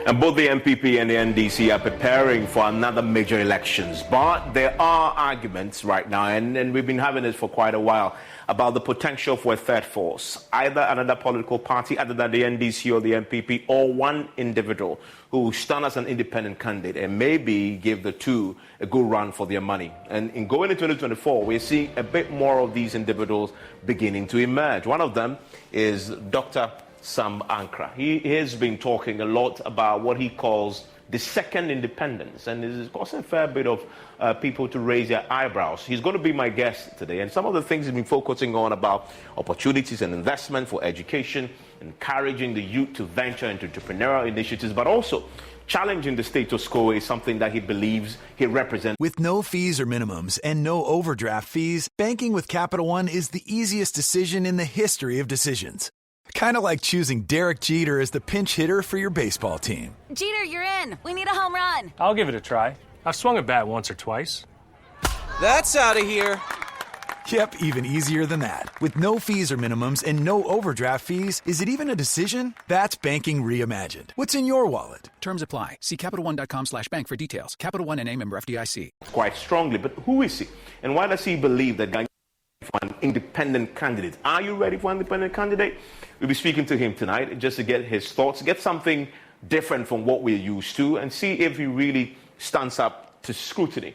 And both the MPP and the NDC are preparing for another major elections. But there are arguments right now, and we've been having it for quite a while, about the potential for a third force, either another political party other than the NDC or the MPP, or one individual who will stand as an independent candidate and maybe give the two a good run for their money. And in going into 2024, we're seeing a bit more of these individuals beginning to emerge. One of them is Dr. Sam Ankrah. He has been talking a lot about what he calls the second independence, and this is causing a fair bit of people to raise their eyebrows. He's going to be my guest today, and some of the things he's been focusing on about opportunities and investment for education, encouraging the youth to venture into entrepreneurial initiatives, but also challenging the status quo is something that he believes he represents. With no fees or minimums and no overdraft fees, banking with Capital One is the easiest decision in the history of decisions. Kind of like choosing Derek Jeter as the pinch hitter for your baseball team. Jeter, you're in. We need a home run. I'll give it a try. I've swung a bat once or twice. That's out of here. Yep, even easier than that. With no fees or minimums and no overdraft fees, is it even a decision? That's banking reimagined. What's in your wallet? Terms apply. See CapitalOne.com/bank for details. Capital One N.A. member FDIC. Quite strongly, but who is he? And why does he believe that for an independent candidate? Are you ready for an independent candidate? We'll be speaking to him tonight just to get his thoughts, get something different from what we're used to, and see if he really stands up to scrutiny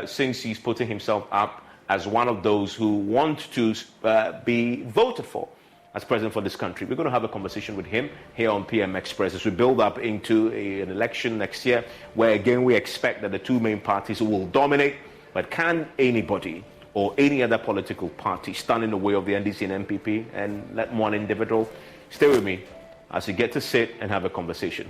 since he's putting himself up as one of those who want to be voted for as president for this country. We're going to have a conversation with him here on PM Express as we build up into an election next year where, again, we expect that the two main parties will dominate. But can anybody or any other political party stand in the way of the NDC and MPP and let one individual? Stay with me as we get to sit and have a conversation.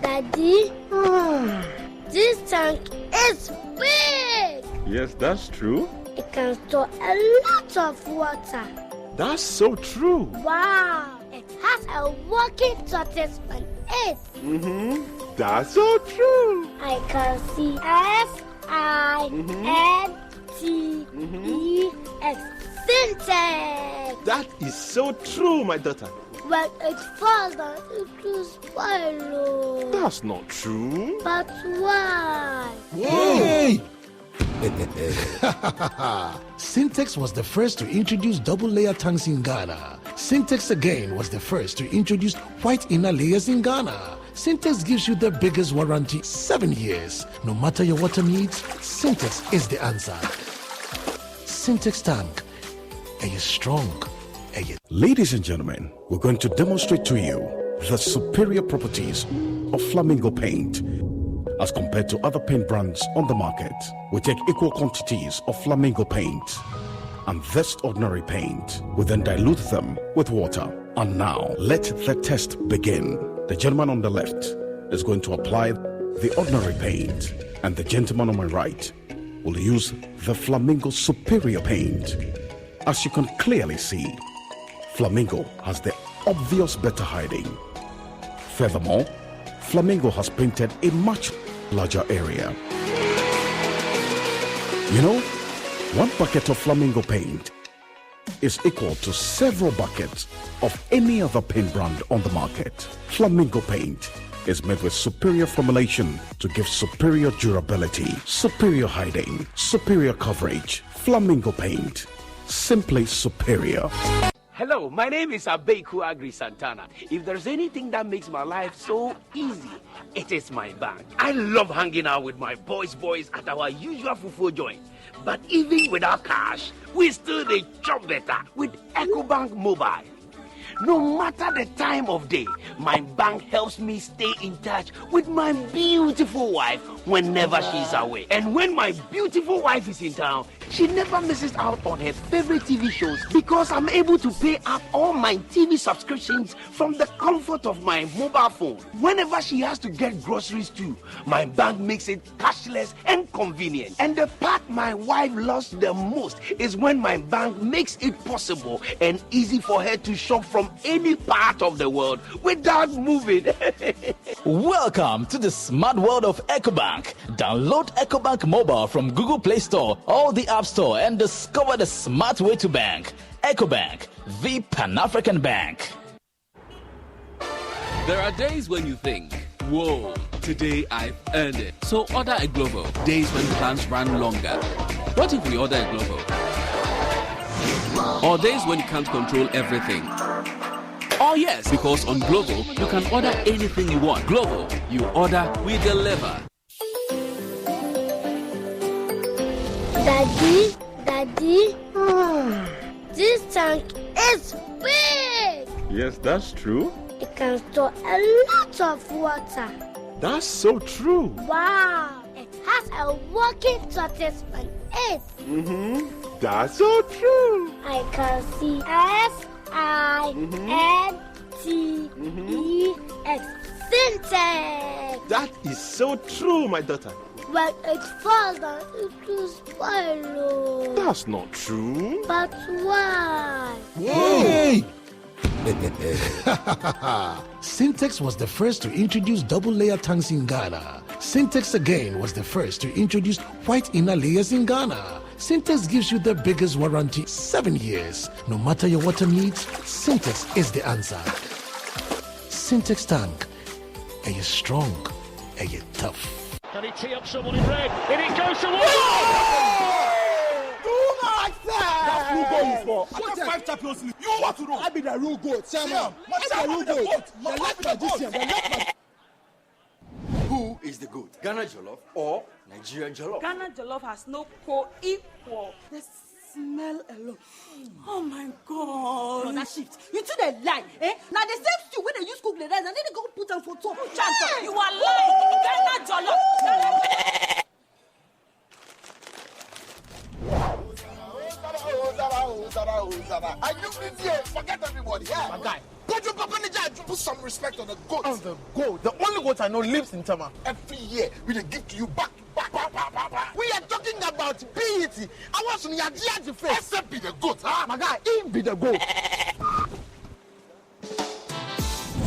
Daddy, this tank is big. Yes, that's true. It can store a lot of water. That's so true. Wow, it has a working tortoise on it. That's so true. I can see F-I-N-T-E-X. Syntax. That is so true, my daughter. When it falls down, it will spoil. That's not true. But why? Hey! Syntex was the first to introduce double-layer tanks in Ghana. Syntex again was the first to introduce white inner layers in Ghana. Syntex gives you the biggest warranty, 7 years. No matter your water needs, Syntex is the answer. Syntex tank. Are you strong? Ladies and gentlemen, we're going to demonstrate to you the superior properties of Flamingo paint. As compared to other paint brands on the market, we take equal quantities of Flamingo paint and this ordinary paint. We then dilute them with water. And now, let the test begin. The gentleman on the left is going to apply the ordinary paint, and the gentleman on my right will use the Flamingo superior paint. As you can clearly see, Flamingo has the obvious better hiding. Furthermore, Flamingo has painted a much larger area. You know, 1 bucket of Flamingo paint is equal to several buckets of any other paint brand on the market. Flamingo paint is made with superior formulation to give superior durability, superior hiding, superior coverage. Flamingo paint, simply superior. Hello, my name is Abeku Agri Santana. If there's anything that makes my life so easy, it is my bank. I love hanging out with my boys at our usual fufu joint. But even without cash, we still dey chop better with EcoBank Mobile. No matter the time of day, my bank helps me stay in touch with my beautiful wife whenever she's away. And when my beautiful wife is in town, she never misses out on her favorite TV shows because I'm able to pay up all my TV subscriptions from the comfort of my mobile phone. Whenever she has to get groceries too, my bank makes it cashless and convenient. And the part my wife loves the most is when my bank makes it possible and easy for her to shop from any part of the world without moving. Welcome to the smart world of EcoBank. Download EcoBank mobile from Google Play Store or the App Store and discover the smart way to bank. EcoBank, the Pan-African Bank. There are days when you think, whoa, today I've earned it. So order a Glovo. Days when plans run longer. What if we order a Glovo? Or days when you can't control everything. Oh yes, because on Glovo, you can order anything you want. Glovo, you order, we deliver. Daddy, this tank is big. Yes, that's true. It can store a lot of water. That's so true. Wow, it has a working tortoise on it. That's so true. I can see SINTEX. Syntax. That is so true, my daughter. When it falls down, it will spoil. That's not true. But why? Hey! Syntex was the first to introduce double-layer tanks in Ghana. Syntex again was the first to introduce white inner layers in Ghana. Syntex gives you the biggest warranty, 7 years. No matter your water needs, Syntex is the answer. Syntex tank. Are you strong? Are you tough? Can he tee up someone in red? And it goes to wall! That's who goal is for. I got 5 Champions League. You want to know? I be the real goat. Chairman. Who is the goat? Ghana Jollof or Nigerian Jollof? Ghana Jollof has no co-equal. The smell alone. Oh my God. No, that shift. You two they lie. Now the same stew when they use cook the rice and then they go put them for top. Chanta, you are lying. Ghana Jollof. Are you here? Forget everybody. Yeah. My guy. Put your papa in the jar. Put some respect on the goat. On the goat. The only goat I know lives in Tama. Every year we dey give to you back. We are talking about BET. I want some Yaji face. Except be the goat, huh? My guy, he be the goat.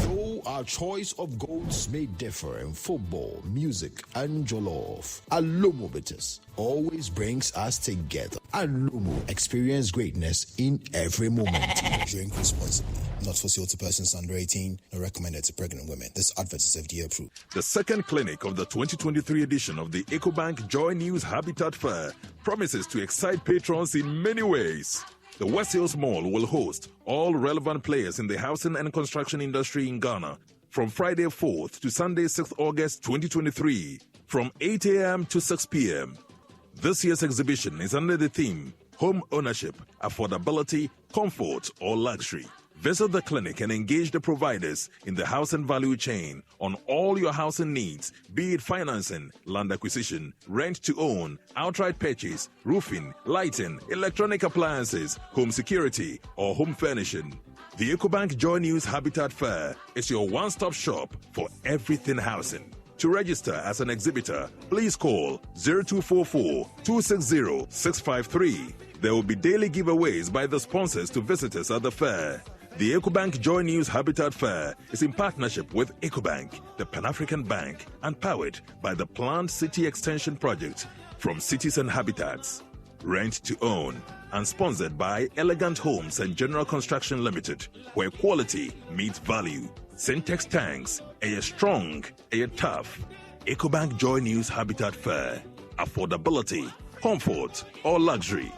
Though our choice of goats may differ in football, music, and jollof, Alomo Bitters always brings us together. Alomo, experience greatness in every moment. Drink responsibly. Not for sale to persons under 18, nor recommended to pregnant women. This advert is FDA approved. The second clinic of the 2023 edition of the EcoBank Joy News Habitat Fair promises to excite patrons in many ways. The West Hills Mall will host all relevant players in the housing and construction industry in Ghana from Friday 4th to Sunday 6th August 2023 from 8 a.m. to 6 p.m. This year's exhibition is under the theme Home Ownership, Affordability, Comfort, or Luxury. Visit the clinic and engage the providers in the housing value chain on all your housing needs, be it financing, land acquisition, rent to own, outright purchase, roofing, lighting, electronic appliances, home security, or home furnishing. The EcoBank Joy News Habitat Fair is your one-stop shop for everything housing. To register as an exhibitor, please call 0244-260-653. There will be daily giveaways by the sponsors to visitors at the fair. The EcoBank Joy News Habitat Fair is in partnership with EcoBank, the Pan-African Bank, and powered by the Planned City Extension Project from Cities and Habitats. Rent to own, and sponsored by Elegant Homes and General Construction Limited, where quality meets value. Syntex tanks, a strong, a tough. EcoBank Joy News Habitat Fair. Affordability, comfort, or luxury.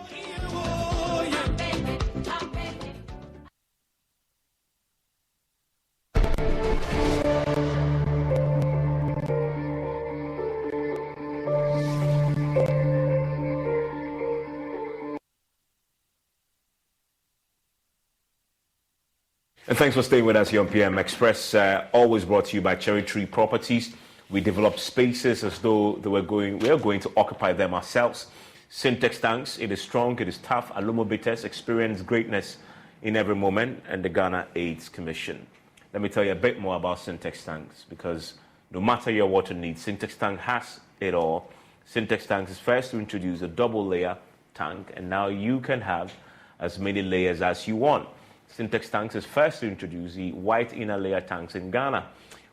And thanks for staying with us here on PM Express. Always brought to you by Cherry Tree Properties. We develop spaces as though we are going to occupy them ourselves. Syntex tanks, it is strong, it is tough. Alumo bitters experience greatness in every moment, and the Ghana AIDS Commission. Let me tell you a bit more about Syntex tanks, because no matter your water needs, Syntex tank has it all. Syntex tanks is first to introduce a double layer tank, and now you can have as many layers as you want. Syntex tanks is first to introduce the white inner layer tanks in Ghana.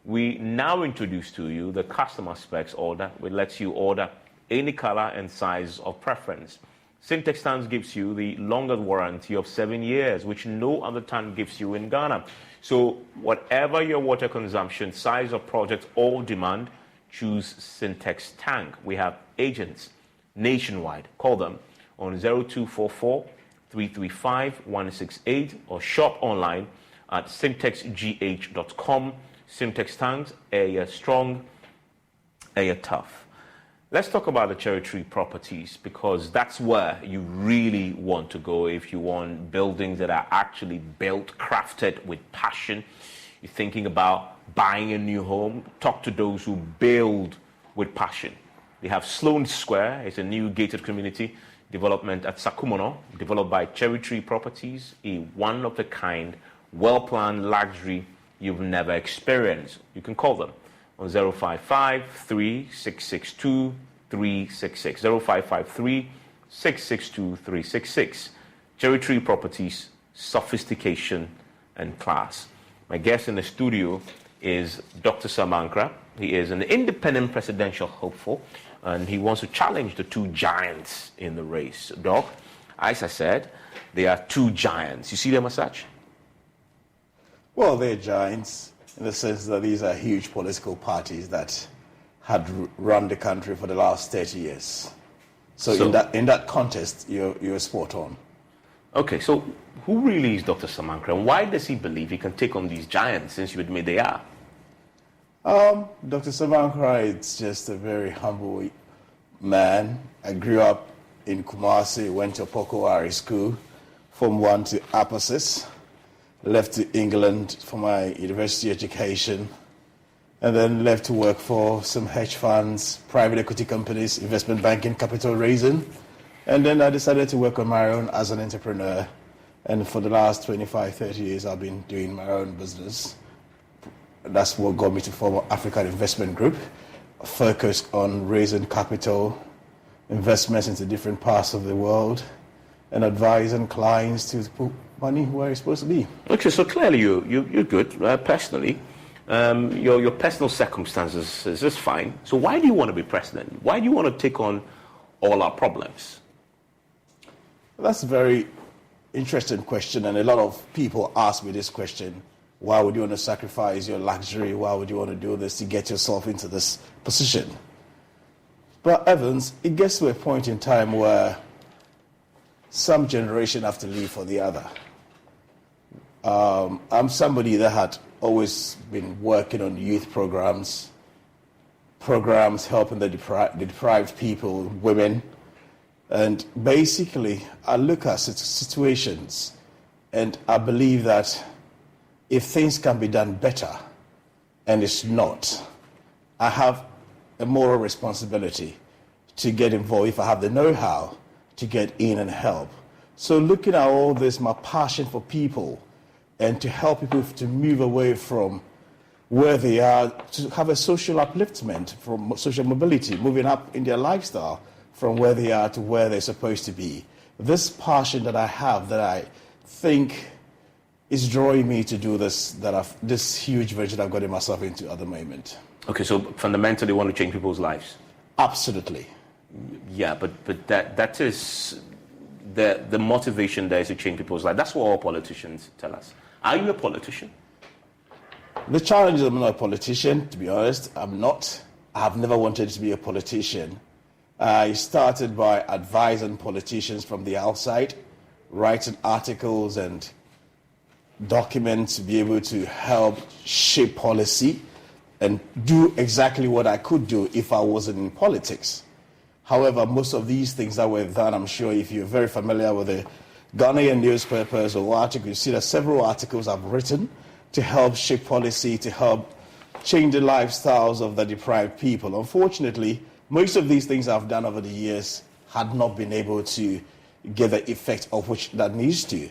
We now introduce to you the customer specs order, which lets you order any color and size of preference. Syntex tanks gives you the longest warranty of 7 years, which no other tank gives you in Ghana. So whatever your water consumption, size of project or demand, choose Syntex tank. We have agents nationwide. Call them on 0244 335 168 or shop online at syntexgh.com. Syntex tanks, a strong, a tough. Let's talk about the Cherry Tree Properties, because that's where you really want to go if you want buildings that are actually built, crafted with passion. You're thinking about buying a new home, talk to those who build with passion. They have Sloan Square. It's a new gated community development at Sakumono, developed by Cherry Tree Properties, a one-of-a-kind, well-planned luxury you've never experienced. You can call them on 055-3662-366, 055-3662-366. Cherry Tree Properties, sophistication and class. My guest in the studio is Dr. Samankra. He is an independent presidential hopeful, and he wants to challenge the two giants in the race. Doc, as I said, they are two giants. You see them as such? Well, they're giants in the sense that these are huge political parties that had run the country for the last 30 years. So in that contest, you're spot on. Okay, so who really is Dr. Samankra, and why does he believe he can take on these giants, since you admit they are? Dr. Samankra is just a very humble man. I grew up in Kumasi, went to Pokowari School, Form 1 to Aposis, left to England for my university education, and then left to work for some hedge funds, private equity companies, investment banking, capital raising. And then I decided to work on my own as an entrepreneur. And for the last 25, 30 years, I've been doing my own business. That's what got me to form African Investment Group, focused on raising capital, investments into different parts of the world, and advising clients to put money where it's supposed to be. Okay, so clearly you're good personally. Your personal circumstances is just fine. So why do you want to be president? Why do you want to take on all our problems? That's a very interesting question, and a lot of people ask me this question. Why would you want to sacrifice your luxury? Why would you want to do this to get yourself into this position? But Evans, it gets to a point in time where some generation have to leave for the other. I'm somebody that had always been working on youth programs helping the deprived people, women. And basically, I look at situations and I believe that if things can be done better, and it's not, I have a moral responsibility to get involved if I have the know-how to get in and help. So looking at all this, my passion for people and to help people to move away from where they are, to have a social upliftment, from social mobility, moving up in their lifestyle from where they are to where they're supposed to be. This passion that I have, that I think is drawing me to do this, this huge vision I've gotten myself into at the moment. Okay, so fundamentally you want to change people's lives? Absolutely. Yeah, but that is the motivation there is to change people's lives. That's what all politicians tell us. Are you a politician? The challenge is I'm not a politician, to be honest. I'm not. I have never wanted to be a politician. I started by advising politicians from the outside, writing articles and documents to be able to help shape policy and do exactly what I could do if I wasn't in politics. However, most of these things that were done, I'm sure if you're very familiar with the Ghanaian newspapers or articles, you see that several articles I've written to help shape policy, to help change the lifestyles of the deprived people. Unfortunately, most of these things I've done over the years had not been able to get the effect of which that needs to.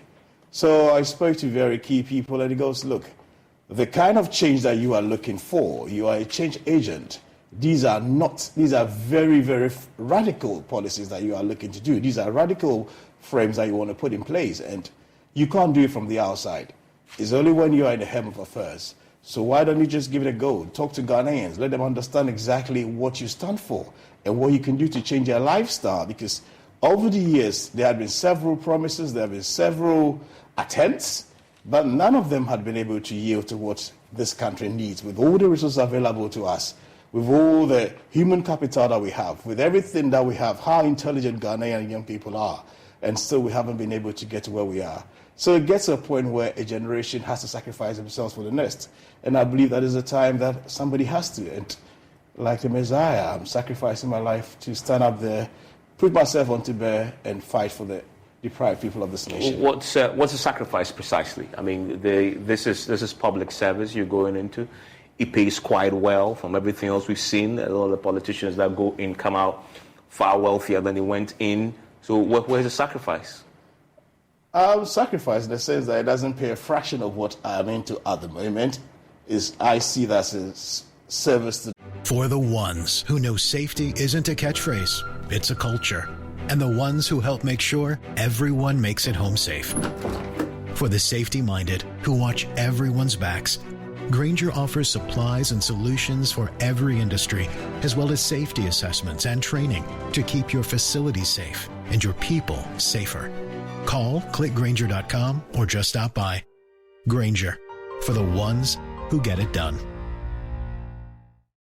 So I spoke to very key people, and he goes, look, the kind of change that you are looking for, you are a change agent. These are very, very radical policies that you are looking to do. These are radical frames that you want to put in place, and you can't do it from the outside. It's only when you are in the helm of affairs. So why don't you just give it a go? Talk to Ghanaians, let them understand exactly what you stand for and what you can do to change their lifestyle. Because over the years, there have been several promises, there have been several attempts, but none of them had been able to yield to what this country needs. With all the resources available to us, with all the human capital that we have, with everything that we have, how intelligent Ghanaian young people are, and still we haven't been able to get to where we are. So it gets to a point where a generation has to sacrifice themselves for the next. And I believe that is a time that somebody has to. And like the Messiah, I'm sacrificing my life to stand up there, put myself onto bear, and fight for the deprived people of this nation. What's a sacrifice precisely? I mean, this is public service you're going into. It pays quite well from everything else we've seen. A lot of the politicians that go in come out far wealthier than they went in. So where's the sacrifice? Sacrifice in the sense that it doesn't pay a fraction of what I am into at the moment. I see that as a service to. For the ones who know safety isn't a catchphrase, it's a culture. And the ones who help make sure everyone makes it home safe. For the safety-minded who watch everyone's backs, Grainger offers supplies and solutions for every industry, as well as safety assessments and training to keep your facilities safe and your people safer. Call, click Grainger.com, or just stop by. Grainger, for the ones who get it done.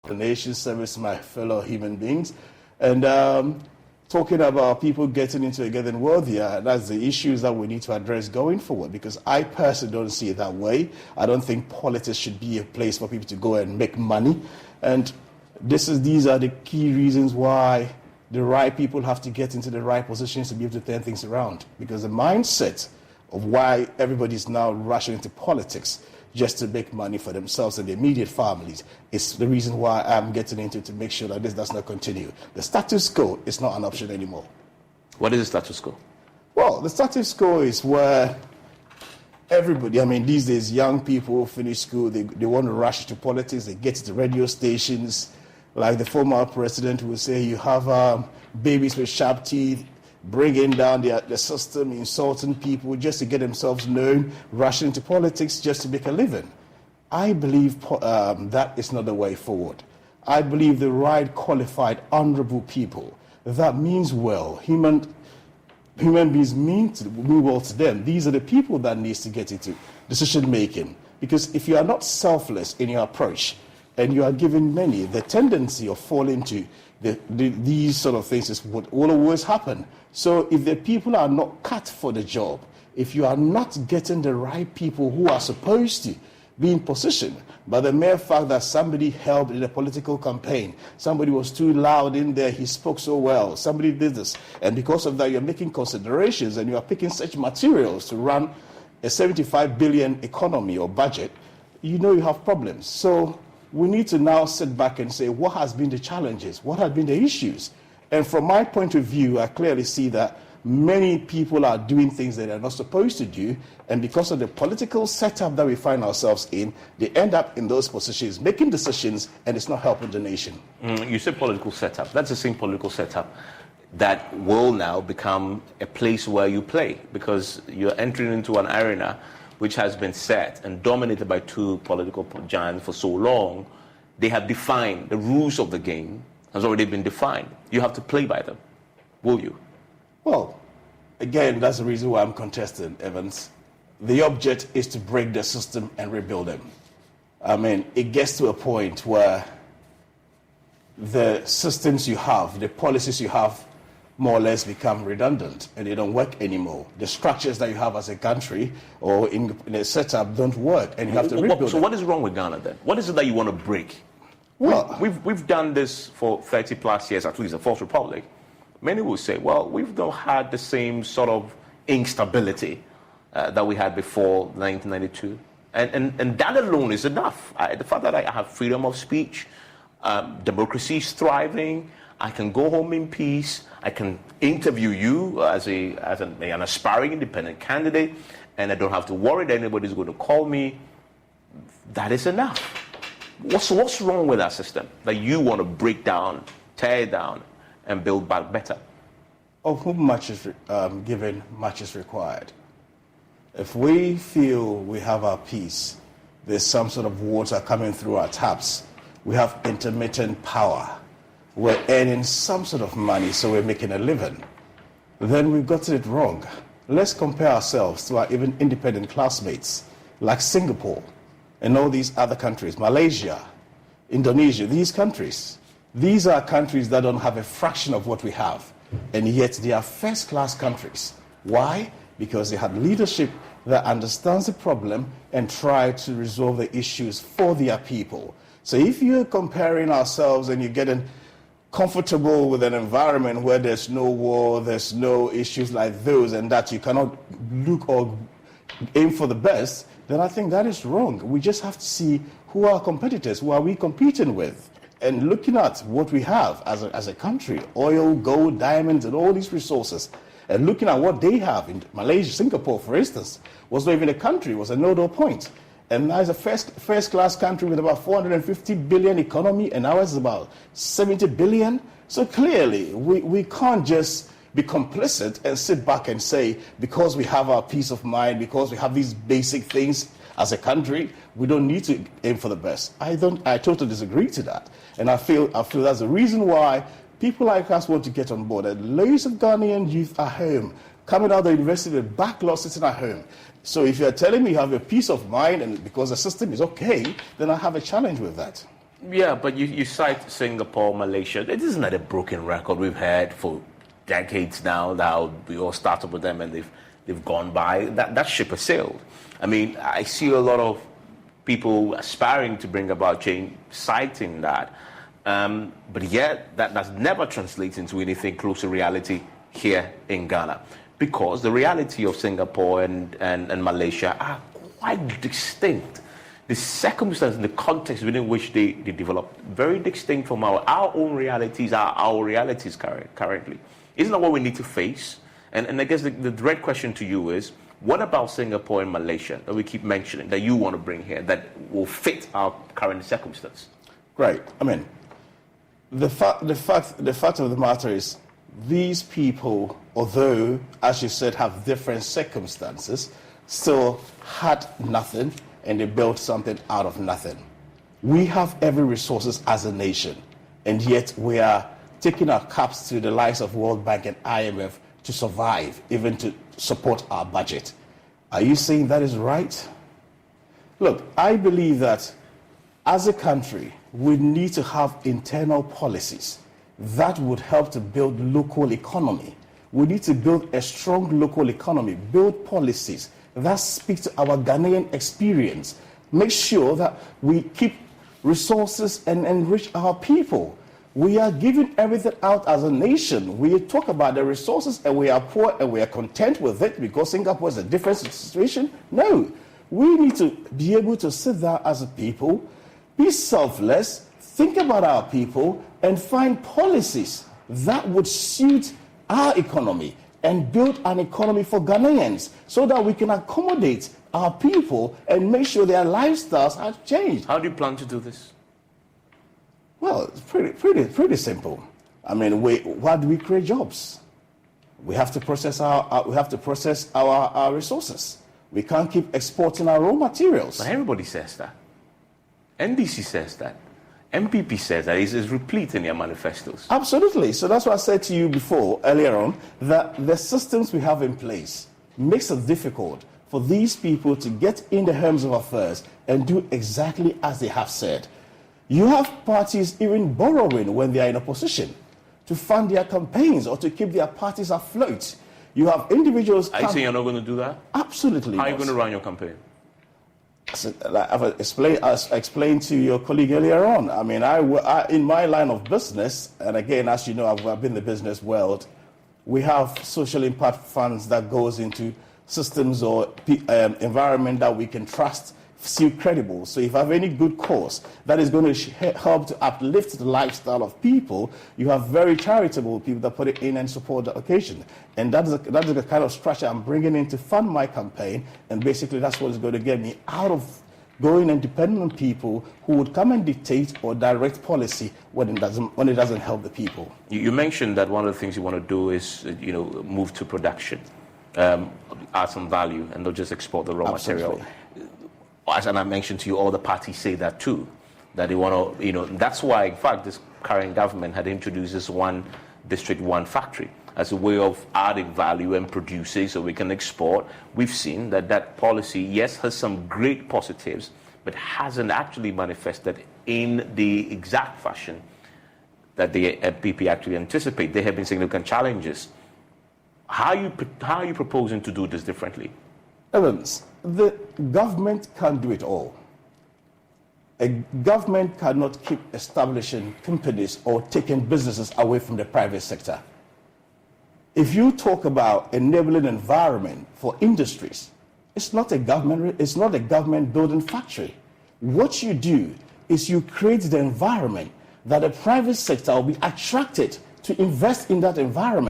The nation service my fellow human beings. And talking about people getting into it, getting wealthier, that's the issues that we need to address going forward, because I personally don't see it that way. I don't think politics should be a place for people to go and make money. And these are the key reasons why the right people have to get into the right positions to be able to turn things around. Because the mindset of why everybody's now rushing into politics just to make money for themselves and their immediate families is the reason why I'm getting into it, to make sure that this does not continue. The status quo is not an option anymore. What is the status quo? Well, the status quo is where everybody, these days, young people finish school, they want to rush to politics, they get to radio stations. Like the former president would say, you have babies with sharp teeth, bringing down the system, insulting people just to get themselves known, rushing into politics just to make a living. I believe that is not the way forward. I believe the right, qualified, honorable people, that means well. Human beings mean well to them. These are the people that needs to get into decision making. Because if you are not selfless in your approach, and you are giving many the tendency of falling to these sort of things is what will always happen. So if the people are not cut for the job, if you are not getting the right people who are supposed to be in position, but the mere fact that somebody helped in a political campaign, somebody was too loud in there, he spoke so well, somebody did this, and because of that you're making considerations and you are picking such materials to run a 75 billion economy or budget, you have problems. So we need to now sit back and say, what has been the challenges? What have been the issues? And from my point of view, I clearly see that many people are doing things that they're not supposed to do. And because of the political setup that we find ourselves in, they end up in those positions, making decisions, and it's not helping the nation. You said political setup. That's the same political setup that will now become a place where you play, because you're entering into an arena which has been set and dominated by two political giants for so long. They have defined the rules of the game, has already been defined. You have to play by them. Will you? Well, again, that's the reason why I'm contesting, Evans. The object is to break the system and rebuild them. It gets to a point where the systems you have, the policies you have, more or less become redundant and they don't work anymore. The structures that you have as a country or in a setup don't work, and you have to rebuild them. So what is wrong with Ghana then? What is it that you want to break? Well, we've done this for 30 plus years, at least the Fourth Republic. Many will say, well, we've not had the same sort of instability that we had before 1992. And that alone is enough. The fact that I have freedom of speech, democracy is thriving, I can go home in peace, I can interview you as an aspiring independent candidate, and I don't have to worry that anybody's going to call me. That is enough. What's wrong with that system that you want to break down, tear it down, and build back better? Of whom much is given, much is required. If we feel we have our peace, there's some sort of water coming through our taps, we have intermittent power, we're earning some sort of money, so we're making a living, then we've gotten it wrong. Let's compare ourselves to our even independent classmates like Singapore and all these other countries, Malaysia, Indonesia, these countries. These are countries that don't have a fraction of what we have, and yet they are first-class countries. Why? Because they had leadership that understands the problem and try to resolve the issues for their people. So if you're comparing ourselves and you're getting comfortable with an environment where there's no war, there's no issues like those, and that you cannot look or aim for the best, then I think that is wrong. We just have to see who are our competitors, who are we competing with, and looking at what we have as a country, oil, gold, diamonds, and all these resources, and looking at what they have in Malaysia, Singapore, for instance, was not even a country, was a nodal point. And now it's a first-class country with about 450 billion economy, and ours is about 70 billion. So clearly, we can't just be complicit and sit back and say, because we have our peace of mind, because we have these basic things as a country, we don't need to aim for the best. I totally disagree to that. And I feel that's the reason why people like us want to get on board. And loads of Ghanaian youth are home, coming out of the university with backlogs sitting at home. So if you're telling me you have a peace of mind and because the system is okay, then I have a challenge with that. Yeah, but you cite Singapore, Malaysia. It isn't that a broken record we've had for decades now, that we all started with them and they've gone by. That ship has sailed. I mean, I see a lot of people aspiring to bring about change, citing that. But yet, that does never translate into anything close to reality here in Ghana. Because the reality of Singapore and Malaysia are quite distinct. The circumstances and the context within which they develop, very distinct from our own realities, our realities currently. Isn't that what we need to face? And I guess the direct question to you is, what about Singapore and Malaysia that we keep mentioning, that you want to bring here, that will fit our current circumstance? Right. I mean, the fact of the matter is, these people, although, as you said, have different circumstances, still had nothing, and they built something out of nothing. We have every resources as a nation, and yet we are taking our caps to the likes of World Bank and IMF to survive, even to support our budget. Are you saying that is right? Look, I believe that as a country, we need to have internal policies that would help to build local economy. We need to build a strong local economy, build policies that speak to our Ghanaian experience, make sure that we keep resources and enrich our people. We are giving everything out as a nation. We talk about the resources and we are poor and we are content with it because Singapore is a different situation. No, we need to be able to sit there as a people, be selfless, think about our people, and find policies that would suit our economy and build an economy for Ghanaians so that we can accommodate our people and make sure their lifestyles have changed. How do you plan to do this? Well, it's pretty simple. I mean, why do we create jobs? We have to process our resources. We can't keep exporting our raw materials. But everybody says that. NDC says that. MPP says that. It's replete in their manifestos. Absolutely. So that's what I said to you earlier on, that the systems we have in place makes it difficult for these people to get in the helms of affairs and do exactly as they have said. You have parties even borrowing when they are in opposition to fund their campaigns or to keep their parties afloat. You have individuals... Are you saying you're not going to do that? Absolutely. How are you going to run your campaign? So, I've explained to your colleague earlier on. I mean, I in my line of business, and again, as you know, I've been in the business world, We have social impact funds that goes into systems or environment that we can trust, feel credible. So if I have any good cause that is going to help to uplift the lifestyle of people, you have very charitable people that put it in and support the occasion. And that is the kind of structure I'm bringing in to fund my campaign. And basically that's what is going to get me out of going and depending on people who would come and dictate or direct policy when it doesn't help the people. You mentioned that one of the things you want to do is, move to production, add some value, and not just export the raw material. As I mentioned to you, all the parties say that too, that they want to, that's why, in fact, this current government had introduced this one district, one factory as a way of adding value and producing so we can export. We've seen that policy, yes, has some great positives, but hasn't actually manifested in the exact fashion that the NPP actually anticipate. There have been significant challenges. How are you proposing to do this differently? Evans, the government can't do it all. A government cannot keep establishing companies or taking businesses away from the private sector. If you talk about enabling environment for industries, it's not a government building factory. What you do is you create the environment that the private sector will be attracted to invest in that environment.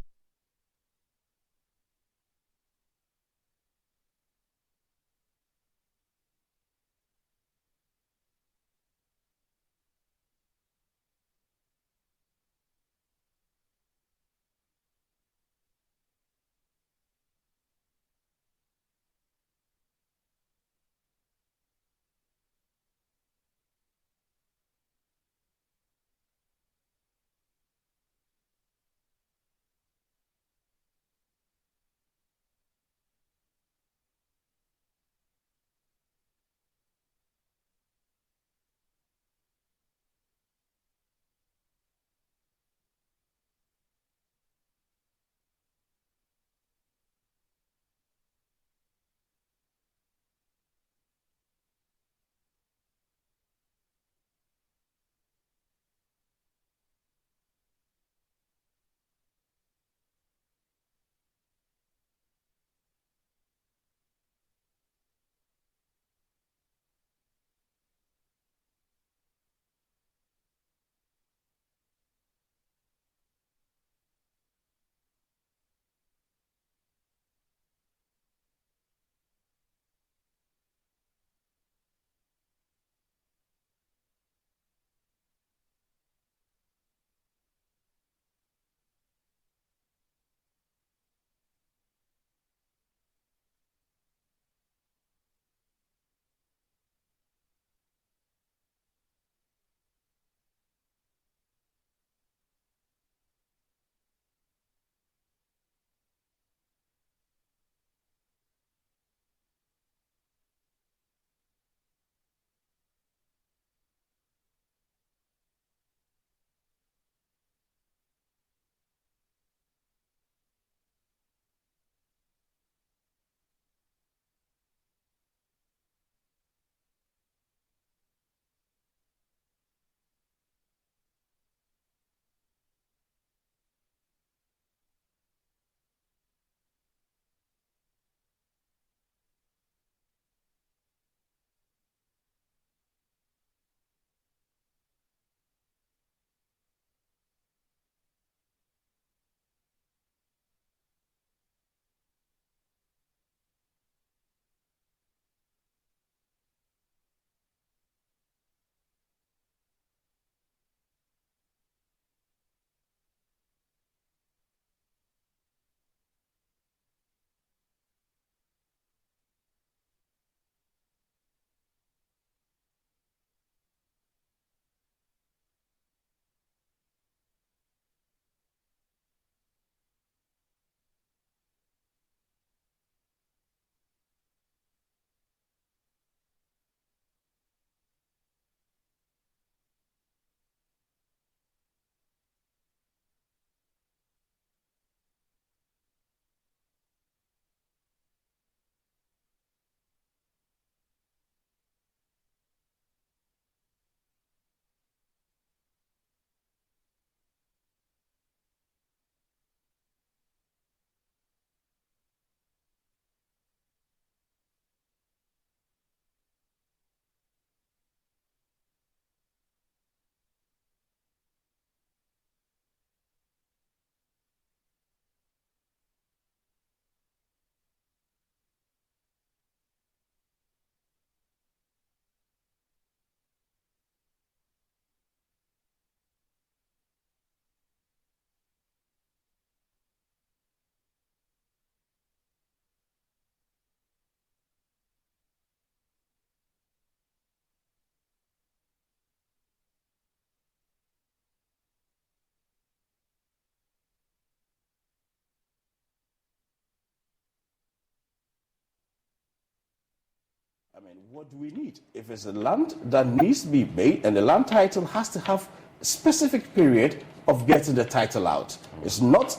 I mean, what do we need? If it's a land that needs to be made, and the land title has to have a specific period of getting the title out. It's not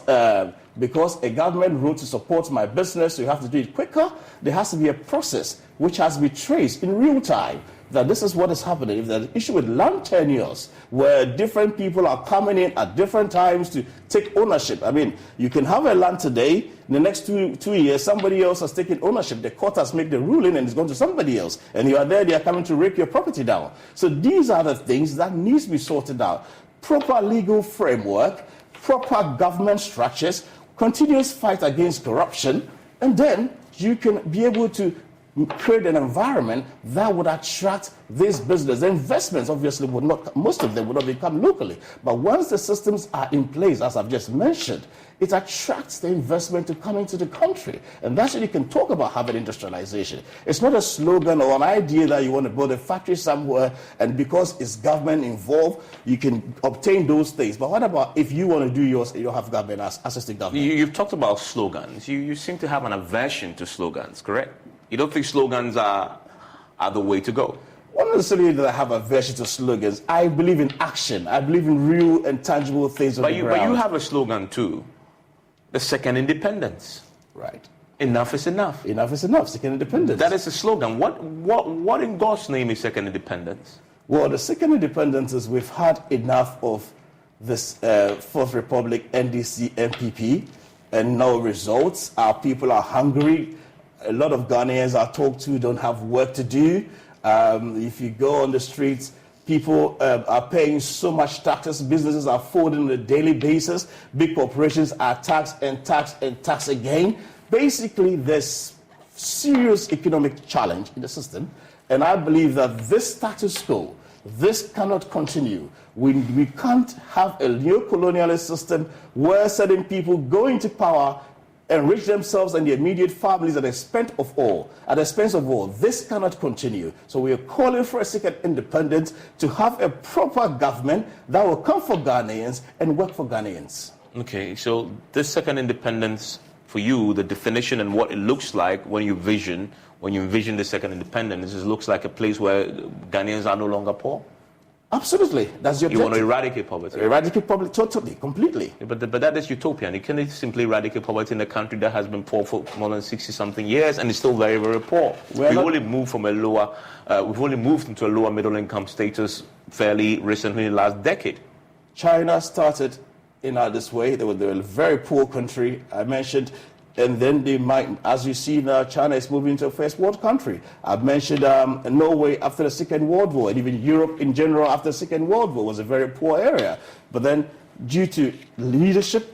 because a government rule to support my business, so you have to do it quicker. There has to be a process which has to be traced in real time, that this is what is happening. If there's an issue with land tenures, where different people are coming in at different times to take ownership. I mean, you can have a land today, in the next two years, somebody else has taken ownership. The court has made the ruling and it's gone to somebody else. And you are there, they are coming to rake your property down. So these are the things that needs to be sorted out. Proper legal framework, proper government structures, continuous fight against corruption, and then you can be able to create an environment that would attract this business. The investments obviously would not, most of them would not come locally. But once the systems are in place, as I've just mentioned, it attracts the investment to come into the country. And that's when you can talk about having industrialization. It's not a slogan or an idea that you want to build a factory somewhere and because it's government involved, you can obtain those things. But what about if you want to do yours and you have government access to government? You've talked about slogans. You seem to have an aversion to slogans, correct? You don't think slogans are the way to go? Well, not necessarily that I have a aversion to slogans. I believe in action. I believe in real and tangible things on the ground. But you have a slogan too. The second independence. Right. Enough is enough. Enough is enough. Second independence. That is a slogan. What in God's name is second independence? Well, the second independence is we've had enough of this Fourth Republic, NDC, MPP, and no results. Our people are hungry. A lot of Ghanaians I talk to don't have work to do. If you go on the streets, people are paying so much taxes. Businesses are folding on a daily basis. Big corporations are taxed and taxed and taxed again. Basically, there's serious economic challenge in the system. And I believe that this status quo, this cannot continue. We can't have a neo-colonialist system where certain people go into power, enrich themselves and their immediate families at the expense of all. This cannot continue. So we are calling for a second independence to have a proper government that will come for Ghanaians and work for Ghanaians. Okay, so this second independence, for you, the definition and what it looks like when you envision the second independence, it looks like a place where Ghanaians are no longer poor? Absolutely. That's your objective. You want to eradicate poverty? Eradicate poverty, totally, completely. But that is utopian. You can't simply eradicate poverty in a country that has been poor for more than 60-something years and is still very, very poor. We've only moved into a lower middle income status fairly recently in the last decade. China started in this way. They were a very poor country. I mentioned. And then they might, as you see now, China is moving into a first world country. I've mentioned Norway after the Second World War, and even Europe in general after the Second World War was a very poor area. But then, due to leadership,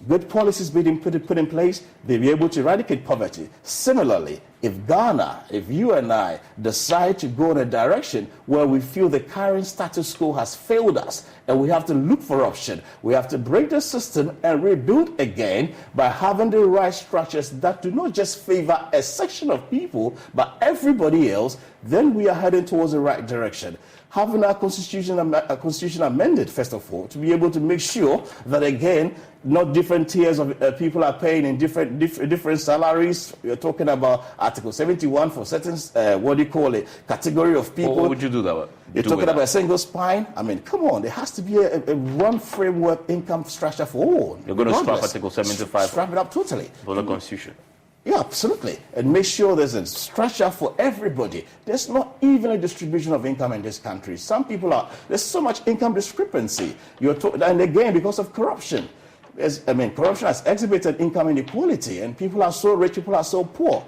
good policies being put in place, they'll be able to eradicate poverty. Similarly, if Ghana, if you and I decide to go in a direction where we feel the current status quo has failed us and we have to look for option, we have to break the system and rebuild again by having the right structures that do not just favor a section of people but everybody else, then we are heading towards the right direction. Having our constitution amended, first of all, to be able to make sure that, again, not different tiers of people are paying in different salaries. We're talking about Article 71 for certain, category of people. What would you do that? You're talking about a single spine. I mean, come on, there has to be a one framework income structure for all. You're going to scrap Article 75? Scrap it up totally. For the Constitution? Yeah, absolutely. And make sure there's a structure for everybody. There's not even a distribution of income in this country. There's so much income discrepancy. And again, because of corruption. Corruption has exhibited income inequality, and people are so rich, people are so poor.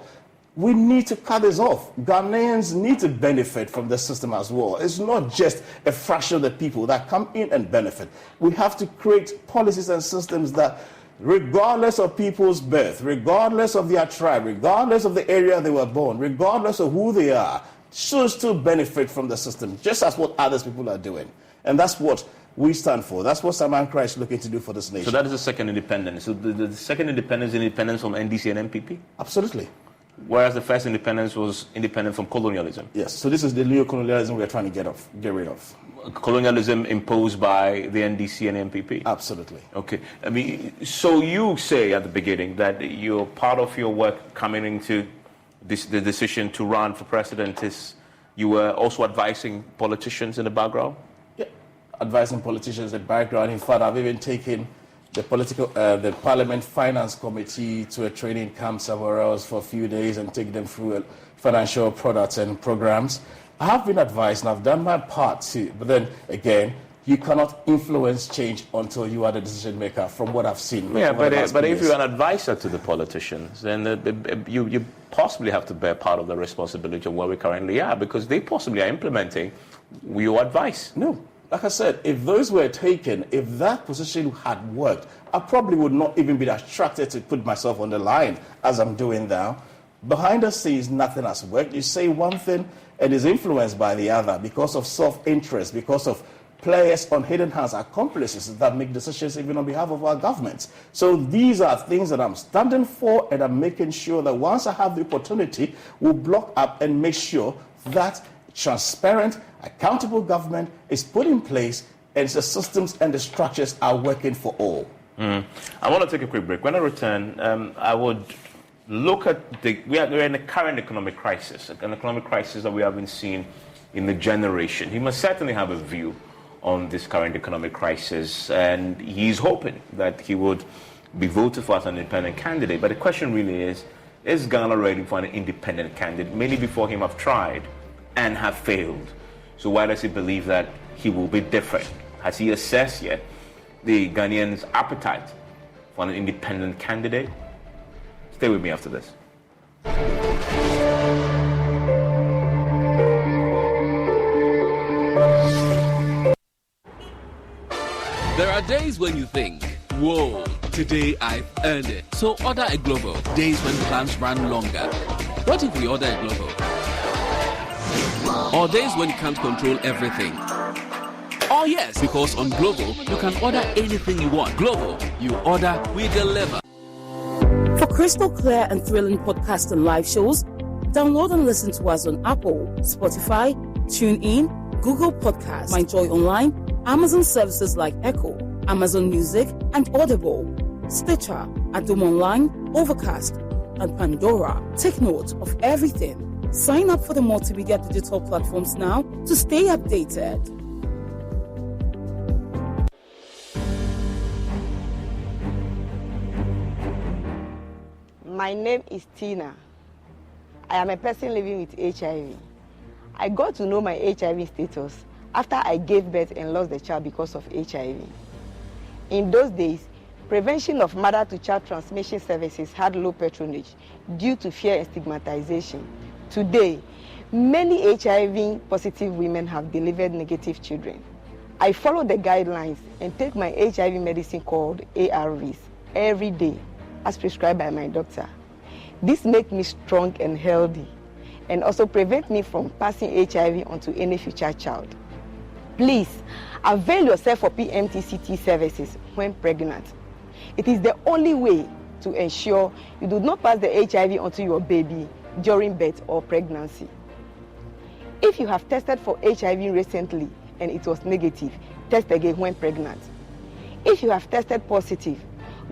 We need to cut this off. Ghanaians need to benefit from the system as well. It's not just a fraction of the people that come in and benefit. We have to create policies and systems that, regardless of people's birth, regardless of their tribe, regardless of the area they were born, regardless of who they are, should still benefit from the system, just as what others people are doing. And that's what we stand for. That's what Samankra is looking to do for this nation. So that is the second independence. So the second independence is independence from NDC and MPP? Absolutely. Whereas the first independence was independent from colonialism? Yes. So this is the neo-colonialism we're trying to get rid of. Colonialism imposed by the NDC and MPP? Absolutely. Okay. So you say at the beginning that you're part of your work coming into the decision to run for president is you were also advising politicians in the background? Yeah, advising politicians in the background. In fact, I've even taken the Parliament Finance Committee to a training camp somewhere else for a few days and take them through financial products and programs. I have been advised and I've done my part too. But then again, you cannot influence change until you are the decision maker, from what I've seen. Yeah, but if you're an advisor to the politicians, then you possibly have to bear part of the responsibility of where we currently are, because they possibly are implementing your advice. No. Like I said, if those were taken, if that position had worked, I probably would not even be attracted to put myself on the line as I'm doing now. Behind the scenes, nothing has worked. You say one thing and is influenced by the other because of self-interest, because of players on hidden hands, accomplices that make decisions even on behalf of our governments. So these are things that I'm standing for, and I'm making sure that once I have the opportunity, we'll block up and make sure that transparent, accountable government is put in place and the systems and the structures are working for all. I want to take a quick break. When I return, I would look at we're in a current economic crisis, an economic crisis that we haven't seen in a generation. He must certainly have a view on this current economic crisis, and he's hoping that he would be voted for as an independent candidate. But the question really is Ghana ready for an independent candidate? Many before him have tried and have failed. So why does he believe that he will be different? Has he assessed yet the Ghanaians' appetite for an independent candidate? Stay with me after this. There are days when you think, whoa, today I've earned it. So order a Glovo. Days when plans run longer. What if we order a Glovo? Or days when you can't control everything. Oh yes, because on Glovo, you can order anything you want. Glovo, you order, we deliver. For crystal clear and thrilling podcasts and live shows, download and listen to us on Apple, Spotify, TuneIn, Google Podcasts, MyJoy Online, Amazon services like Echo, Amazon Music, and Audible, Stitcher, Adom Online, Overcast, and Pandora. Take note of everything. Sign up for the multimedia digital platforms now to stay updated. My name is Tina. I am a person living with HIV. I got to know my HIV status after I gave birth and lost the child because of HIV. In those days, prevention of mother-to-child transmission services had low patronage due to fear and stigmatization. Today, many HIV-positive women have delivered negative children. I follow the guidelines and take my HIV medicine called ARVs every day, as prescribed by my doctor. This makes me strong and healthy, and also prevent me from passing HIV on to any future child. Please, avail yourself of PMTCT services when pregnant. It is the only way to ensure you do not pass the HIV onto your baby during birth or pregnancy. If you have tested for HIV recently and it was negative, test again when pregnant. If you have tested positive,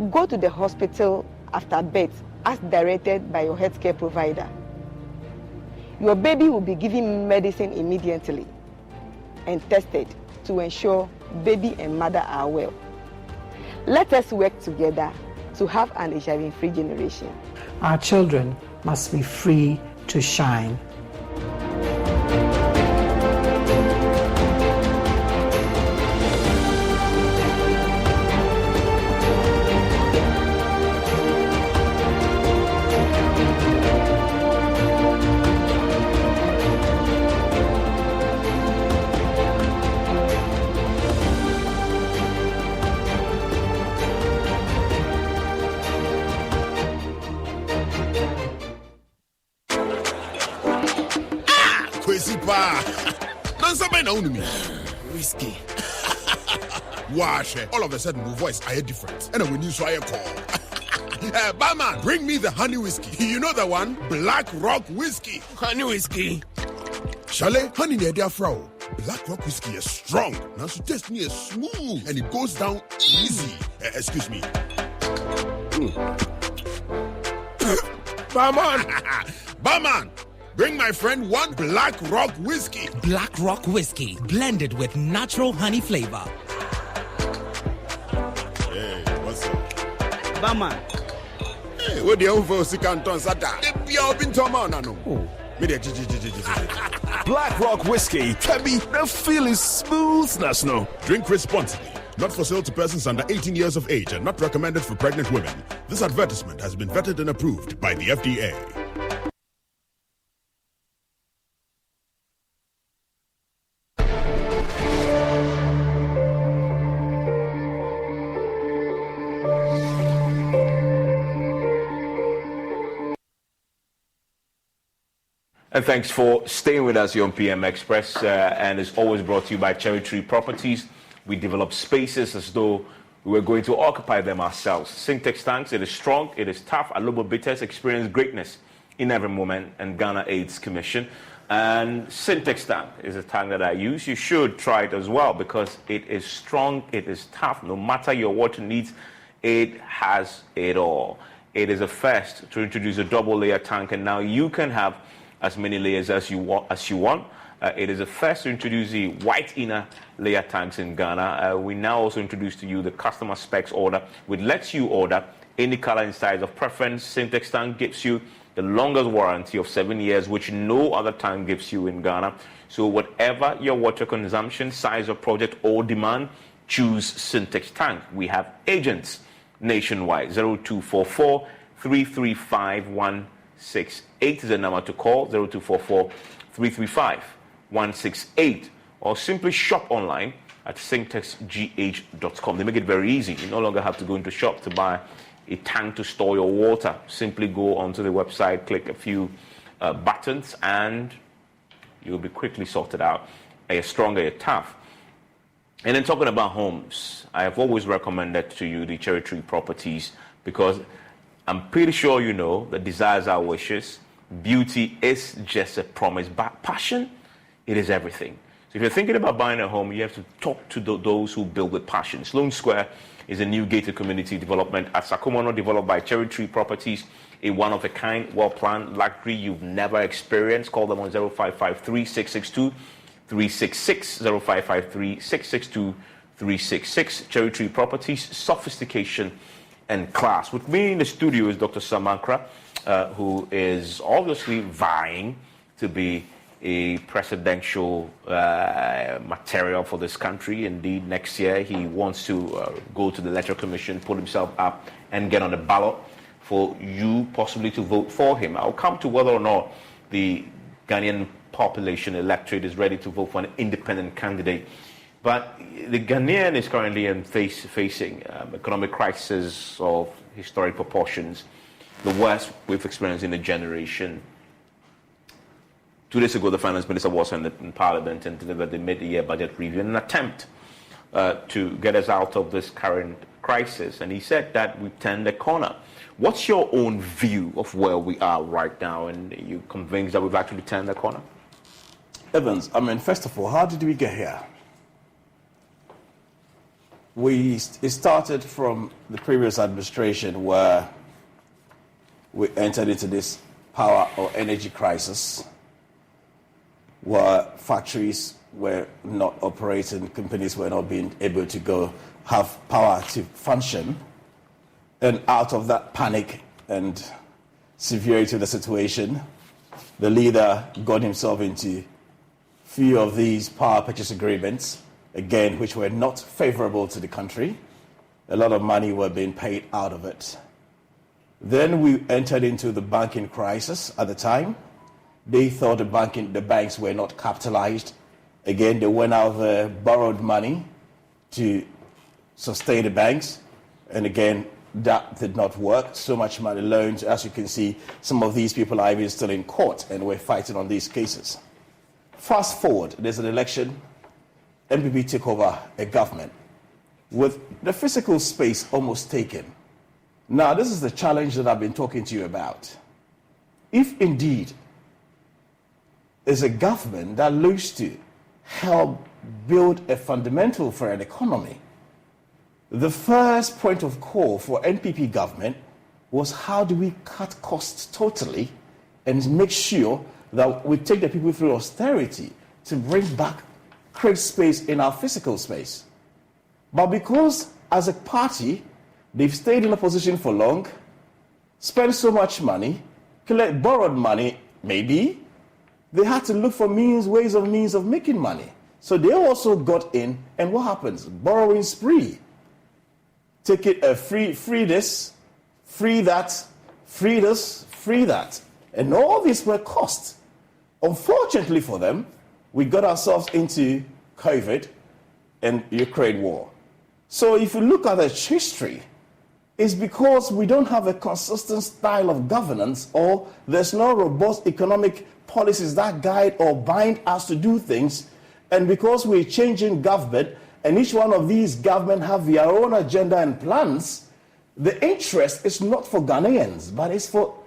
go to the hospital after birth as directed by your healthcare provider. Your baby will be given medicine immediately and tested to ensure baby and mother are well. Let us work together to have an HIV-free generation. Our children must be free to shine. Whiskey. Wash. All of a sudden, my voice I hear different. And when you saw a call. Barman, bring me the honey whiskey. You know the one? Black Rock Whiskey. Honey whiskey. Chalet, honey near their fro. Black Rock Whiskey is strong. Now so taste me is smooth and it goes down easy. Excuse me. Barman. Barman, bring my friend one Black Rock whiskey. Black Rock whiskey, blended with natural honey flavor. Hey, what's up? Barman. Hey, what the hell for Sikanton Sata? Black Rock whiskey can be the feeling smoothness, no. Drink responsibly. Not for sale to persons under 18 years of age and not recommended for pregnant women. This advertisement has been vetted and approved by the FDA. And thanks for staying with us here on PM Express. And it's always brought to you by Cherry Tree Properties. We develop spaces as though we were going to occupy them ourselves. Syntex tanks, it is strong, it is tough. Alobo Bitters experience greatness in every moment, and Ghana AIDS Commission. And Syntex tank is a tank that I use. You should try it as well because it is strong, it is tough. No matter your water needs, it has it all. It is a first to introduce a double layer tank, and now you can have as many layers as you want. It is a first to introduce the white inner layer tanks in Ghana. We now also introduce to you the customer specs order, which lets you order any color and size of preference. Syntex tank gives you the longest warranty of 7 years, which no other tank gives you in Ghana. So whatever your water consumption, size of project or demand, choose Syntex tank. We have agents nationwide. 0244 335 168 is the number to call. 0244 335 168, or simply shop online at syntexgh.com. They make it very easy. You no longer have to go into shop to buy a tank to store your water. Simply go onto the website, click a few buttons, and you'll be quickly sorted out. You're stronger, you're tough. And then talking about homes, I have always recommended to you the Cherry Tree Properties because I'm pretty sure you know that desires are wishes. Beauty is just a promise, but passion, it is everything. So if you're thinking about buying a home, you have to talk to those who build with passion. Sloane Square is a new gated community development at Sakumono, developed by Cherry Tree Properties, a one-of-a-kind, well-planned luxury you've never experienced. Call them on 0553-662-366, 0553-662-366. Cherry Tree Properties, sophistication and class. With me in the studio is Dr. Samankra, who is obviously vying to be a presidential material for this country. Indeed, next year he wants to go to the Electoral Commission, put himself up, and get on the ballot for you possibly to vote for him. I'll come to whether or not the Ghanaian population electorate is ready to vote for an independent candidate. But the Ghanaian is currently facing economic crisis of historic proportions, the worst we've experienced in a generation. 2 days ago, the finance minister was in Parliament and delivered the mid-year budget review in an attempt to get us out of this current crisis. And he said that we've turned the corner. What's your own view of where we are right now? And are you convinced that we've actually turned the corner? Evans, first of all, how did we get here? It started from the previous administration where we entered into this power or energy crisis, where factories were not operating, companies were not being able to go have power to function. And out of that panic and severity of the situation, the leader got himself into few of these power purchase agreements, again, which were not favorable to the country. A lot of money were being paid out of it. Then we entered into the banking crisis at the time. They thought the banks were not capitalized. Again, they went out there, borrowed money to sustain the banks. And again, that did not work. So much money loans. As you can see, some of these people are even still in court and we're fighting on these cases. Fast forward, there's an election. NPP took over a government with the physical space almost taken. Now, this is the challenge that I've been talking to you about. If indeed is a government that looks to help build a fundamental for an economy, the first point of call for NPP government was how do we cut costs totally and make sure that we take the people through austerity to bring back, create space in our physical space. But because as a party, they've stayed in a position for long, spent so much money, collect borrowed money, maybe, they had to look for means of making money. So they also got in, and what happens? Borrowing spree. Take it, free this, free that, free this, free that. And all these were costs. Unfortunately for them, we got ourselves into COVID and Ukraine war. So if you look at the history, it's because we don't have a consistent style of governance, or there's no robust economic policies that guide or bind us to do things. And because we're changing government, and each one of these governments have their own agenda and plans, the interest is not for Ghanaians, but it's for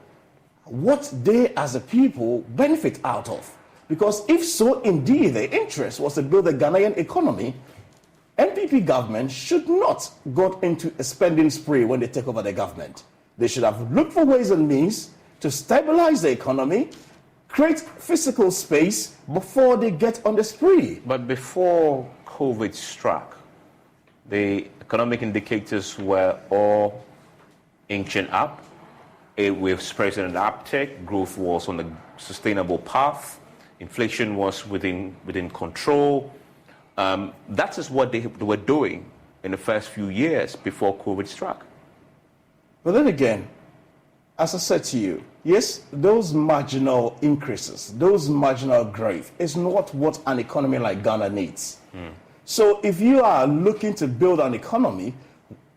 what they as a people benefit out of. Because if so indeed the interest was to build the Ghanaian economy, NPP government should not go into a spending spree when they take over the government. They should have looked for ways and means to stabilize the economy, create physical space before they get on the spree. But before COVID struck, the economic indicators were all inching up. We've experienced an uptick. Growth was on a sustainable path. Inflation was within control. That is what they were doing in the first few years before COVID struck. But then again, as I said to you, yes, those marginal increases, those marginal growth is not what an economy like Ghana needs. So if you are looking to build an economy,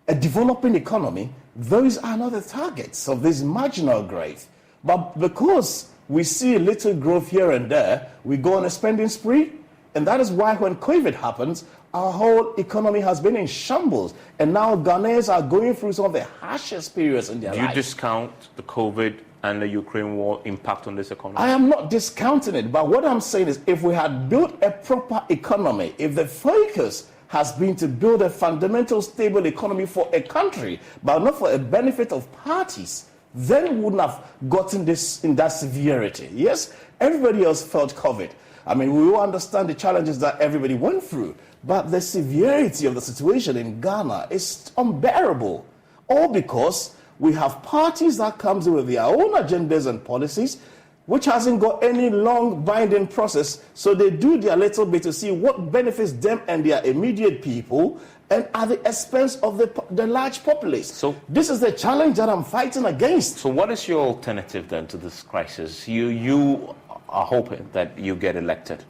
a developing economy, those are not the targets of this marginal growth. But because we see little growth here and there, we go on a spending spree. And that is why when COVID happens, our whole economy has been in shambles. And now Ghanaians are going through some of the harshest periods in their life. Do you discount the COVID and the Ukraine war impact on this economy? I am not discounting it. But what I'm saying is, if we had built a proper economy, if the focus has been to build a fundamental stable economy for a country, but not for a benefit of parties, then we wouldn't have gotten this in that severity. Yes, everybody else felt COVID. I mean, we all understand the challenges that everybody went through, but the severity of the situation in Ghana is unbearable. All because we have parties that comes in with their own agendas and policies, which hasn't got any long binding process. So they do their little bit to see what benefits them and their immediate people, and at the expense of the large populace. So this is the challenge that I'm fighting against. So what is your alternative then to this crisis? You are hoping that you get elected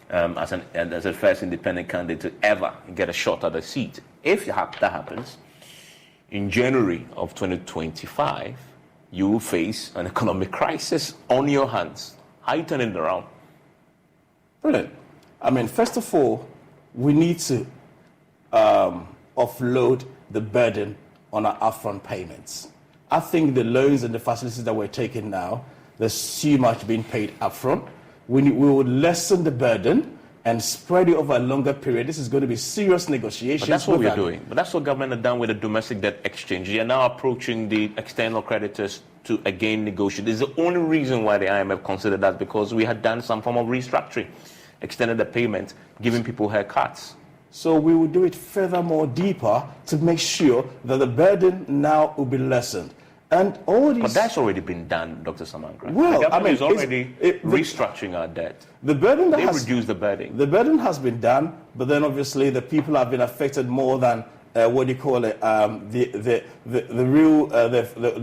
as a first independent candidate to ever get a shot at a seat. If that happens, in January of 2025, you will face an economic crisis on your hands. How are you turning it around? Brilliant. I mean, first of all, we need to offload the burden on our upfront payments. I think the loans and the facilities that we're taking now, there's too much being paid upfront. We would lessen the burden and spread it over a longer period. This is going to be serious negotiations. But that's what we're doing. But that's what government has done with the domestic debt exchange. They are now approaching the external creditors to again negotiate. This is the only reason why the IMF considered that, because we had done some form of restructuring, extended the payment, giving people haircuts. So we will do it furthermore deeper to make sure that the burden now will be lessened. And all these... But that's already been done, Dr. Samankra. Well, the government is already restructuring our debt. The burden that has reduced the burden. The burden has been done, but then obviously the people have been affected more than the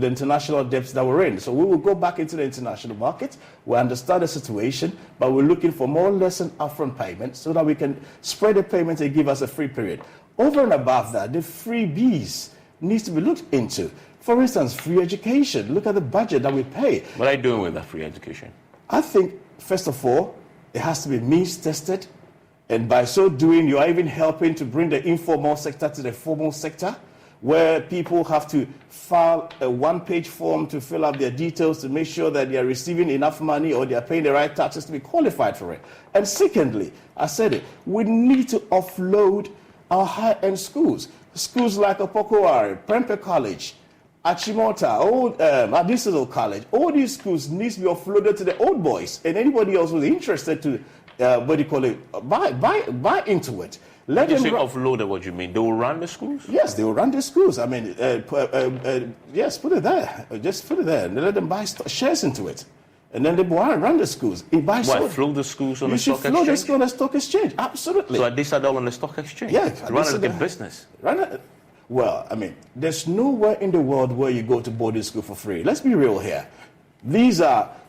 international debts that we're in. So we will go back into the international market. We understand the situation, but we're looking for more lessened upfront payments so that we can spread the payment and give us a free period. Over and above that, the freebies needs to be looked into. For instance, free education. Look at the budget that we pay. What are you doing with that free education? I think, first of all, it has to be means tested. And by so doing, you are even helping to bring the informal sector to the formal sector, where people have to file a one-page form to fill out their details to make sure that they are receiving enough money or they are paying the right taxes to be qualified for it. And secondly, I said it, we need to offload our high-end schools. Schools like Opokuwari, Prempeh College, Achimota, old Additional College, all these schools needs to be offloaded to the old boys, and anybody else who's interested to, buy into it. Let them offloaded. What do you mean? They will run the schools? Yes, they will run the schools. I mean, yes, put it there. Just put it there, and let them buy shares into it, and then they run the schools. Float the schools on the stock exchange? You should float the school on the stock exchange. Absolutely. So Addisadel on the stock exchange? Yeah, run it like a business. Run it. Well, I mean, there's nowhere in the world where you go to boarding school for free. Let's be real here.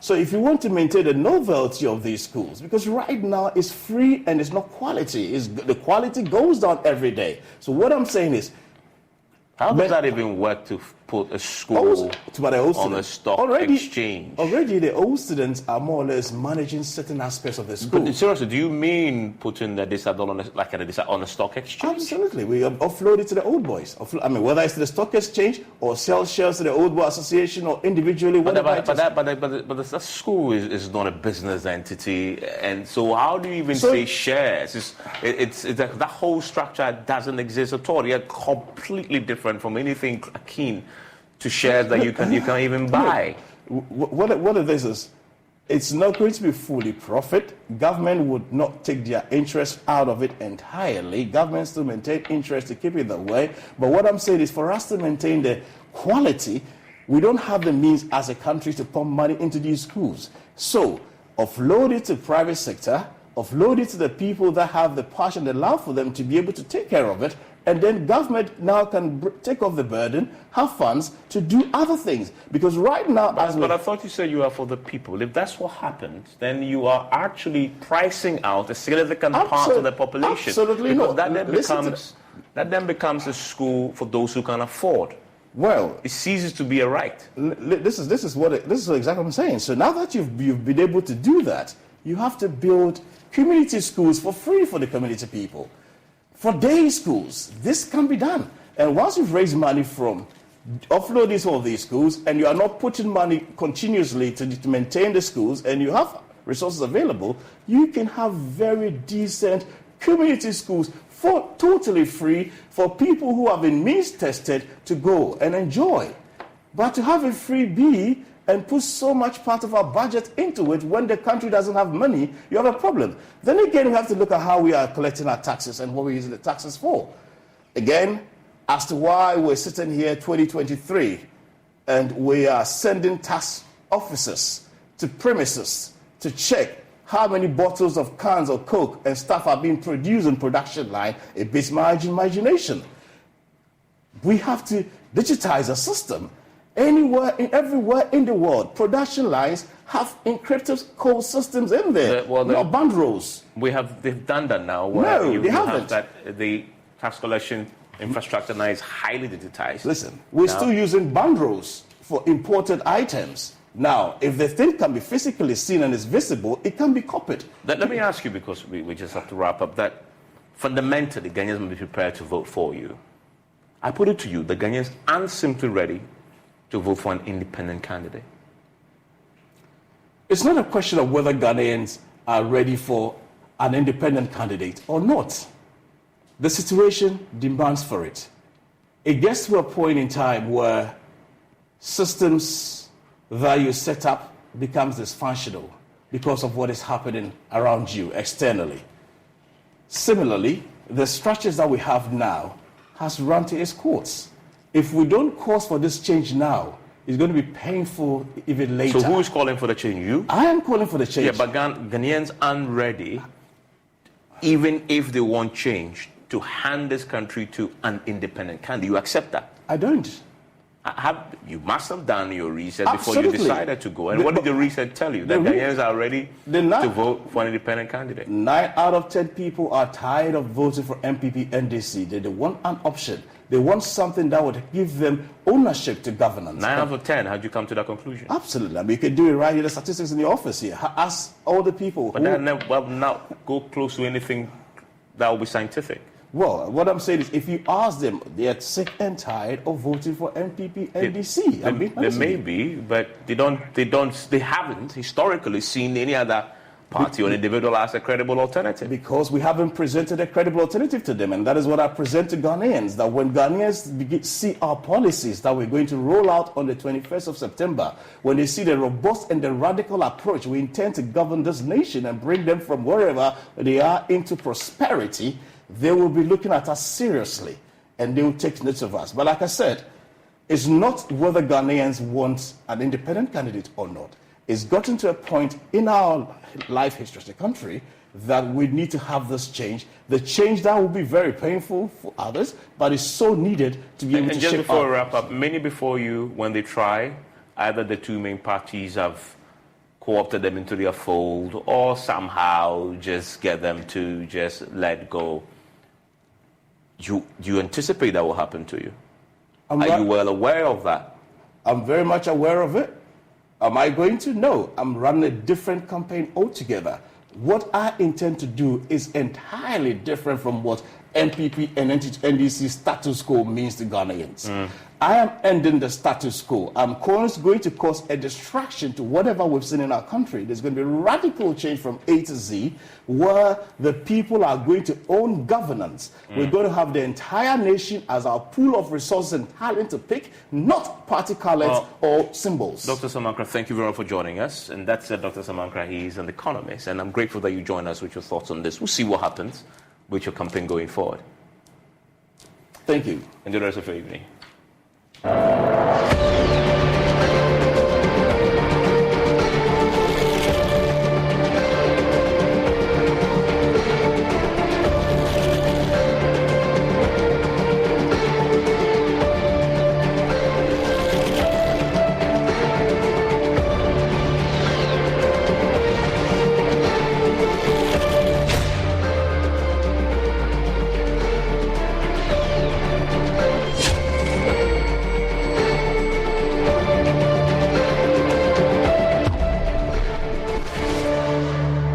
So if you want to maintain the novelty of these schools, because right now it's free and it's not quality. The quality goes down every day. So what I'm saying is, how does that even work to put a school on a stock exchange? Already the old students are more or less managing certain aspects of the school. But seriously, do you mean putting the Addisadel on a stock exchange? Absolutely. We offload it to the old boys. I mean, whether it's to the stock exchange or sell shares to the Old Boy Association or individually. But the school is not a business entity, and so how do you even say shares? That whole structure doesn't exist at all. You're completely different from anything akin to shares that you can even buy. What it is, it's not going to be fully profit. Government would not take their interest out of it entirely. Government still maintain interest to keep it that way. But what I'm saying is, for us to maintain the quality, we don't have the means as a country to pump money into these schools. So offload it to private sector, offload it to the people that have the passion, the love for them to be able to take care of it. And then government now can take off the burden, have funds to do other things. Because right now... But I thought you said you are for the people. If that's what happens, then you are actually pricing out a significant part of the population. Absolutely because not. That then becomes a school for those who can afford. Well... It ceases to be a right. This is exactly what I'm saying. So now that you've been able to do that, you have to build community schools for free for the community people. For day schools, this can be done. And once you've raised money from offloading some of these schools, and you are not putting money continuously to maintain the schools, and you have resources available, you can have very decent community schools for totally free for people who have been means tested to go and enjoy. But to have a freebie and put so much part of our budget into it when the country doesn't have money, you have a problem. Then again, we have to look at how we are collecting our taxes and what we're using the taxes for. Again, as to why we're sitting here 2023 and we are sending tax officers to premises to check how many bottles of cans of Coke and stuff are being produced in production line, it beats my imagination. We have to digitize a system. Everywhere in the world, production lines have encrypted code systems in there, not bankrolls. They've done that now. No, they haven't. The tax collection infrastructure now is highly digitized. Listen, we're still using bankrolls for imported items. Now, if the thing can be physically seen and is visible, it can be copied. Let me ask you, because we just have to wrap up, that fundamentally Ghanaians will be prepared to vote for you. I put it to you, the Ghanaians aren't simply ready to vote for an independent candidate. It's not a question of whether Ghanaians are ready for an independent candidate or not. The situation demands for it. It gets to a point in time where systems that you set up becomes dysfunctional because of what is happening around you externally. Similarly, the structures that we have now has run to its courts. If we don't cause for this change now, it's going to be painful even later. So who is calling for the change? You? I am calling for the change. Yeah, but Ghanaians aren't ready, even if they want change, to hand this country to an independent candidate. You accept that? I don't. You must have done your research before you decided to go. And what did the research tell you? That Ghanaians are ready to vote for an independent candidate? 9 out of 10 people are tired of voting for MPP NDC. They want an option. They want something that would give them ownership to governance. 9 out of 10. How'd you come to that conclusion? Absolutely. I mean, you can do it right here. The statistics in the office here. Ask all the people. But now go close to anything that will be scientific. Well, what I'm saying is, if you ask them, they are sick and tired of voting for MPP NDC. They may be, but they haven't historically seen any other party or individual as a credible alternative? Because we haven't presented a credible alternative to them, and that is what I present to Ghanaians, that when Ghanaians see our policies that we're going to roll out on the 21st of September, when they see the robust and the radical approach we intend to govern this nation and bring them from wherever they are into prosperity, they will be looking at us seriously, and they will take note of us. But like I said, it's not whether Ghanaians want an independent candidate or not. It's gotten to a point in our life history as a country that we need to have this change. The change that will be very painful for others, but it's so needed to be able to shape. And just before we wrap up, many before you, when they try, either the two main parties have co-opted them into their fold or somehow just get them to just let go. Do you anticipate that will happen to you? Are you well aware of that? I'm very much aware of it. Am I going to? No. I'm running a different campaign altogether. What I intend to do is entirely different from what MPP and NDC status quo means to Ghanaians. I am ending the status quo. I'm going to cause a distraction to whatever we've seen in our country. There's going to be radical change from A to Z, where the people are going to own governance. We're going to have the entire nation as our pool of resources and talent to pick, not party colors or symbols. Dr. Samankra, thank you very much for joining us. And that's Dr. Samankra. He's an economist, and I'm grateful that you joined us with your thoughts on this. We'll see what happens with your campaign going forward. Thank you. Enjoy the rest of your evening.